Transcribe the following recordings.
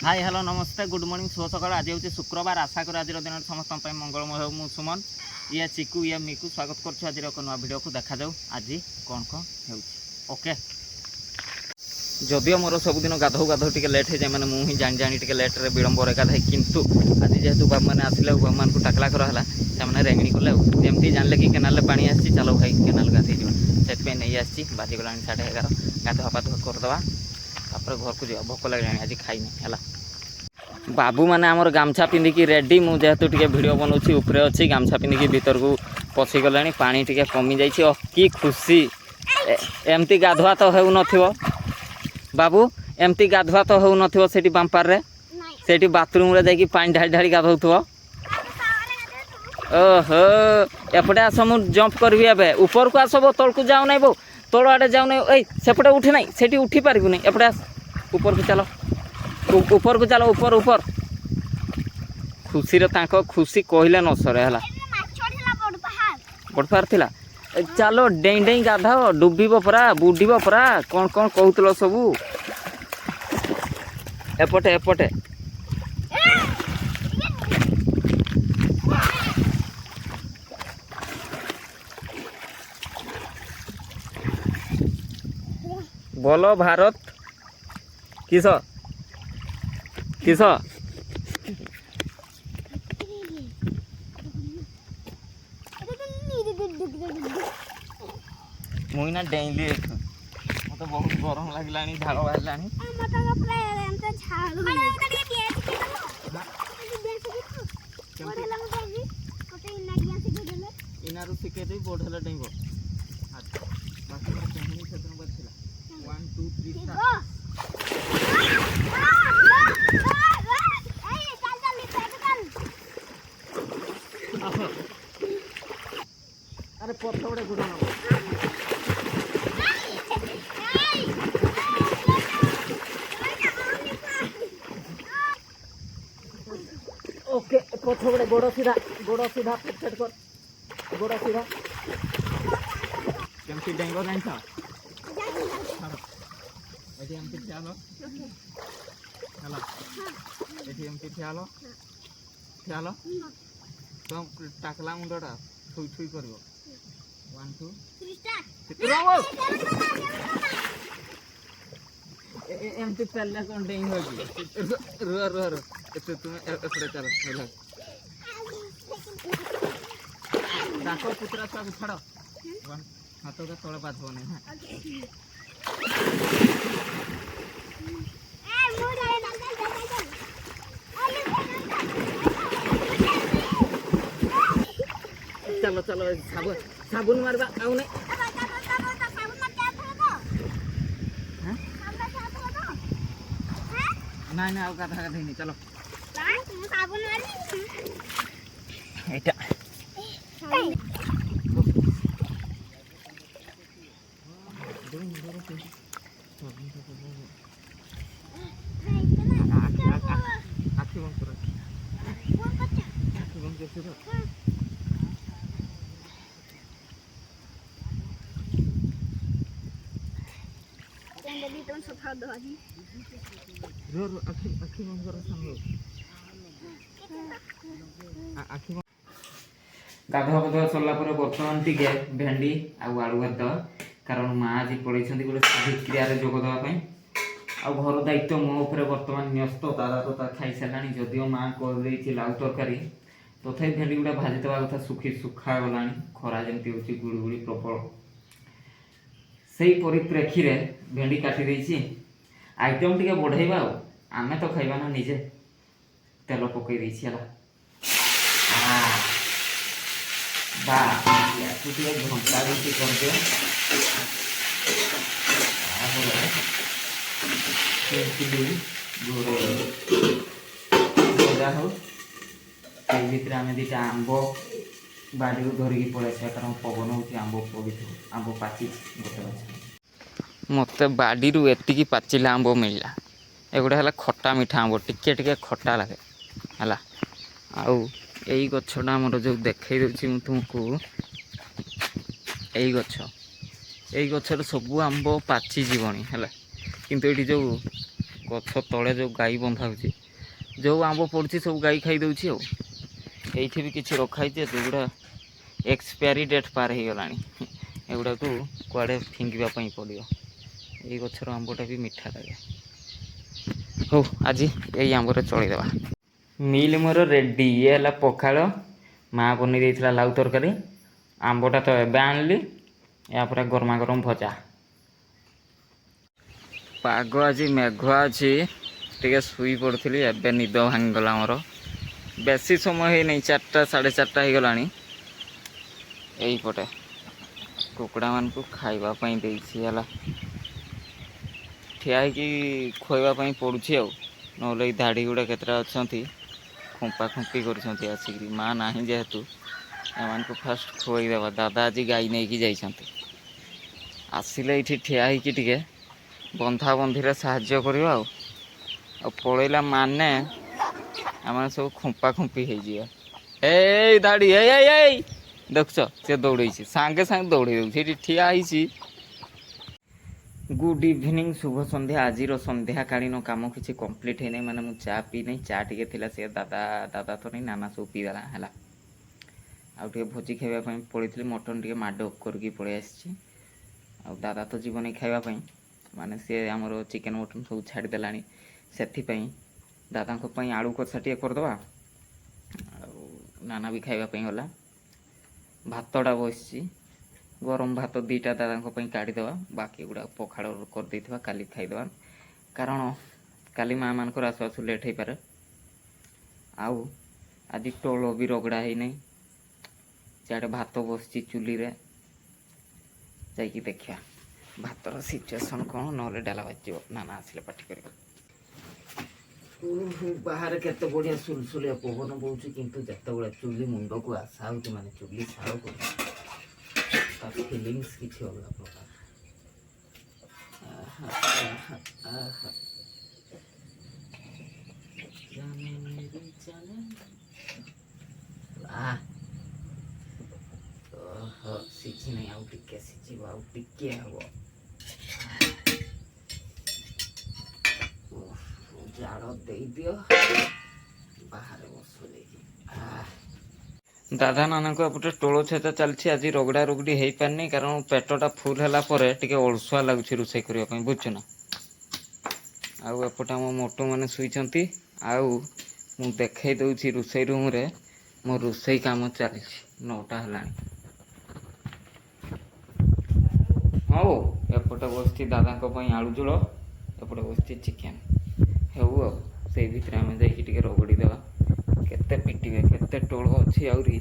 Hi hello नमस्ते good morning शुभ सकाल। आज हूँ शुक्रवार। आशा कर आज दिन समस्त मंगलमय हो। मु सुमन ये चिकू ये मिकू स्वागत करुँ आज एक नुआ भिडियो को देखा जाऊ आज कौन कौन हो ओके। जदिव मोर सबुदिन गाधो गाधो टे लेट हो जाए मैंने मुझे जाणी जाणी टे लेट्रे विलंबर गाधे किंतु आज जेहेतु बाबू मैंने आसिले बाबू मान को टाकला कराला से रेंगणी कले जमी जान कि केनाल पानी आसी चलो भाई केनाल गाधे से नहीं आसी बाजिगला 11:30 गाधुआ पाधुआ करदे तापर घर को जा भोक लगे आज खाईनी है। बाबू मैंने आमर गामछा पिंधिकी रेडी मुझे टे भिडियो बनाऊँ उपरे अच्छी गामछा पिंधिकी भीतर को पशिगले पानी टे कमी जाइए कि खुशी एमती गाधुआ तो हो न बाबू एमती गाधुआ तो हो न बांपार रे से बाथरूम रे जाकि पानी ढाड़ी ढाड़ी गाधुव ओहो एपटे आस मु जंप करी ए ऊपर को आस तल को जाऊ ना बो तल आड़े जाऊ ना सेपटे उठे ना से उठी पारू नहीं एपटे आस ऊपर को चलो ऊपर को चलो ऊपर ऊपर खुशी रे तांको खुशी कहले न सरे है बड़पार थिला चलो डेई डेई गाधाओ डुबीब परा बुड़ीब परा कौन कौन कहूल सबू एपटे एपटे बोलो भारत किस किस मुईना डेली मत बहुत गरम लगला झाड़ बाहर इनारू शिखे बढ़े डेब 1 2 3 अरे पथ गोटे गुड़ ओके पथ गोटे गोड़ सीधा सेट कर गोड़ सीधा केमती डेंग जान ये एमती ठियाल ये एमती ठियाल ठियाल तो टाकला मुंडा थुई थुई कर 1 2 एमती पहले कौन डेंग होगी रुआ रुआ रो तुम एपड़े चलो डाको पुतरा सब छाड़ो हाथों का तोड़ बात होने हैं चलो चलो साबुन साबुन मारबा आउ नहीं ना ना आउ गाधा गाधा नहीं चलो साबुन मारी एटा आखि बंद करो आखि बंद कर गाधुआ पाधुआ सरला बर्तमान टी भेंडी आलू भात कारण माँ आज पड़े गोटे साहित्य क्रिया जोग देवाई आ घर दायित्व मो उपर बर्तमान न्यस्त दादा तो खाई सारे जदिव माँ कर लाउ तरकारी तथापि भेंडी गुड़ा भाजी देवा कथा सुखी सुखा गला खरा जमी हो गुड़गुड़ी प्रबल से परिप्रेक्षी भेंडी काटी देसी आइटम टे बढ़ेबा आमे तो खाइबा ना निजे तेल पकई देसी है घंटा रुटी कर दियो भजा हो भीतर आम दीटा आंब बाड़ी धरिकी पड़े कारण पवन हो आंब पवित्र आंब पाची गोटे मत बाड़ी एतिकी पाचिला आंब मिलला एगुड़ा है खट्टा मीठा आंब टिके टिके खट्टा लगे है आउ यही गछटा आमर जो देखई दूसरी तुमको यही गछ सब आंब पाची जीवनी है किंतु ये जो ଗଛ ତଳେ ଯେଉଁ ଗାଈ ବନ୍ଧା ହେଉଛି, ଯେଉଁ ଆମ୍ବ ପଡ଼ୁଛି ସବୁ ଗାଈ ଖାଇଦେଉଛି। ଆଉ ଏଇଠି ବି କିଛି ରଖା ହେଇଛି ଯେଉଁଗୁଡ଼ା ଏକ୍ସପାୟରି ଡେଟ୍ ପାର ହେଇଗଲାଣି, ଏଗୁଡ଼ାକୁ କୁଆଡ଼େ ଫିଙ୍ଗିବା ପାଇଁ ପଡ଼ିବ। ଏଇ ଗଛର ଆମ୍ବଟା ବି ମିଠା ଲାଗେ। ହଉ ଆଜି ଏଇ ଆମ୍ବରେ ଚଳିଦେବା। ମିଲ୍ ମୋର ରେଡ଼ି। ଇଏ ହେଲା ପଖାଳ, ମା ବନେଇ ଦେଇଥିଲା ଲାଉ ତରକାରୀ, ଆମ୍ବଟା ତ ଏବେ ଆଣିଲି, ୟାପରେ ଗରମା ଗରମ ଭଜା। ପାଗ ଆଜି ମେଘୁଆ ଅଛି, ଟିକେ ଶୋଇ ପଡ଼ିଥିଲି, ଏବେ ନିଦ ଭାଙ୍ଗିଗଲା ମୋର। ବେଶୀ ସମୟ ହେଇନି, 4ଟା 4:30 ହେଇଗଲାଣି। ଏଇପଟେ କୁକୁଡ଼ାମାନଙ୍କୁ ଖାଇବା ପାଇଁ ଦେଇଛି ହେଲା, ଠିଆ ହେଇକି ଖୋଇବା ପାଇଁ ପଡ଼ୁଛି ଆଉ, ନହେଲେ ଏଇ ଧାଡ଼ି ଗୁଡ଼ା କେତେଟା ଅଛନ୍ତି ଖୁମ୍ପା ଖୁମ୍ପି କରୁଛନ୍ତି ଆସିକିରି। ମା ନାହିଁ ଯେହେତୁ ଏମାନଙ୍କୁ ଫାଷ୍ଟ ଖୁଆଇଦେବା। ଦାଦା ଆଜି ଗାଈ ନେଇକି ଯାଇଛନ୍ତି, ଆସିଲେ ଏଇଠି ଠିଆ ହେଇକି ଟିକେ ବନ୍ଧାବନ୍ଧିରେ ସାହାଯ୍ୟ କରିବା। ଆଉ ପଳେଇଲା ମାନେ ଆମେ ସବୁ ଖୁମ୍ପା ଖୁମ୍ପି ହେଇଯିବା। ଏଇ ଧାଡ଼ି, ଏଇ ଦେଖୁଛ, ସେ ଦୌଡ଼େଇଛି, ସାଙ୍ଗେ ସାଙ୍ଗେ ଦୌଡ଼େଇ ଦେଉଛି, ଏଇଠି ଠିଆ ହେଇଛି। ଗୁଡ଼୍ ଇଭିନିଂ, ଶୁଭ ସନ୍ଧ୍ୟା। ଆଜିର ସନ୍ଧ୍ୟାକାଳୀନ କାମ କିଛି କମ୍ପ୍ଲିଟ୍ ହେଇନାହିଁ, ମାନେ ମୁଁ ଚା ପିଇନାହିଁ। ଚା ଟିକେ ଥିଲା, ସେ ଦାଦା ତ ନାହିଁ, ନାନା ସବୁ ପିଇଦେଲା ହେଲା। ଆଉ ଟିକେ ଭୋଜି ଖାଇବା ପାଇଁ ପଳେଇଥିଲି, ମଟନ୍ ଟିକେ ମାଡ଼ କରିକି ପଳେଇ ଆସିଛି। ଆଉ ଦାଦା ତ ଯିବନି ଖାଇବା ପାଇଁ, ମାନେ ସିଏ ଆମର ଚିକେନ୍ ମଟନ୍ ସବୁ ଛାଡ଼ିଦେଲାଣି। ସେଥିପାଇଁ ଦାଦାଙ୍କ ପାଇଁ ଆଳୁ କଷା ଟିକେ କରିଦେବା। ଆଉ ନାନା ବି ଖାଇବା ପାଇଁ ଗଲା। ଭାତଟା ବସିଛି, ଗରମ ଭାତ 2ଟା ଦାଦାଙ୍କ ପାଇଁ କାଢ଼ିଦେବା, ବାକି ଗୁଡ଼ା ପଖାଳ କରିଦେଇଥିବା, କାଲି ଖାଇଦେବା। କାରଣ କାଲି ମାଆମାନଙ୍କର ଆସୁ ଆସୁ ଲେଟ୍ ହେଇପାରେ। ଆଉ ଆଜି ଟୋଳ ବି ରଗଡ଼ା ହେଇନାହିଁ, ସିଆଡ଼େ ଭାତ ବସିଛି ଚୁଲିରେ, ଯାଇକି ଦେଖିବା ଭାତର ସିଚୁଏସନ୍ କ'ଣ, ନହେଲେ ଡାଲା ବାଜିଯିବ, ନାନା ଆସିଲେ ପାଟି କରିବ। ବାହାରେ କେତେ ବଢ଼ିଆ ସୁଲସୁଲିଆ ପବନ ବହୁଛି, କିନ୍ତୁ ଯେତେବେଳେ ଚୁଲି ମୁଣ୍ଡକୁ ଆଶା ହେଉଛି, ମାନେ ଚୁଲି ଶାଳକୁ, ତା ଫିଲିଙ୍ଗସ୍ କିଛି ଅଲଗା ପ୍ରକାର। ସିଝି ନାହିଁ, ଆଉ ଟିକେ ସିଝିବ, ଆଉ ଟିକେ ହବ। ଜାଳ ଦେଇଦିଅ, ବାହାରେ ବସୁ ଦେଇକି। ଦାଦା ନାନାଙ୍କୁ ଏପଟେ ଟୋଳ ଛେଚା ଚାଲିଛି। ଆଜି ରଗଡ଼ା ରଗଡ଼ି ହେଇପାରିନି, କାରଣ ପେଟଟା ଫୁଲ୍ ହେଲା ପରେ ଟିକେ ଅଳସୁଆ ଲାଗୁଛି ରୋଷେଇ କରିବା ପାଇଁ, ବୁଝୁଛ ନା। ଆଉ ଏପଟେ ଆମ ମୋଟୁ ମାନେ ଶୋଇଛନ୍ତି। ଆଉ ମୁଁ ଦେଖେଇ ଦେଉଛି ରୋଷେଇ ରୁମ୍ରେ ମୋ ରୋଷେଇ କାମ ଚାଲିଛି, 9ଟା ହେଲାଣି। ହଉ, ଏପଟେ ବସିଛି ଦାଦାଙ୍କ ପାଇଁ ଆଳୁ ଝୋଳ, ଏପଟେ ବସିଛି ଚିକେନ୍। ହେଉ, ଆଉ ସେଇ ଭିତରେ ଆମେ ଯାଇକି ଟିକେ ରଗଡ଼ି ଦେବା। କେତେ ପିଟିବେ, କେତେ ଟୋଳ ଅଛି ଆହୁରି।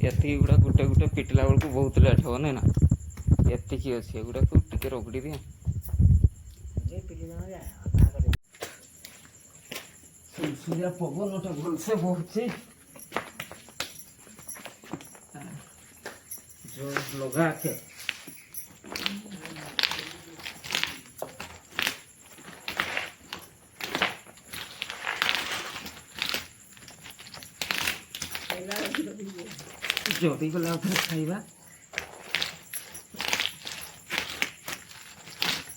ଏତିକି ଗୁଡ଼ା ଗୋଟେ ଗୋଟେ ପିଟିଲା ବେଳକୁ ବହୁତ ଲେଟ୍ ହେବ ନା। ଏତିକି ଅଛି, ଏଗୁଡ଼ାକୁ ଟିକେ ରଗଡ଼ି ଦିଅ। ସୁଲସୁଲିଆ ପବନଟା ଭଲସେ ବହୁଛି, ଜୋର ଲଗା କେ। ଜଲ୍ଦି ଗଲା ଉପରେ ଖାଇବା।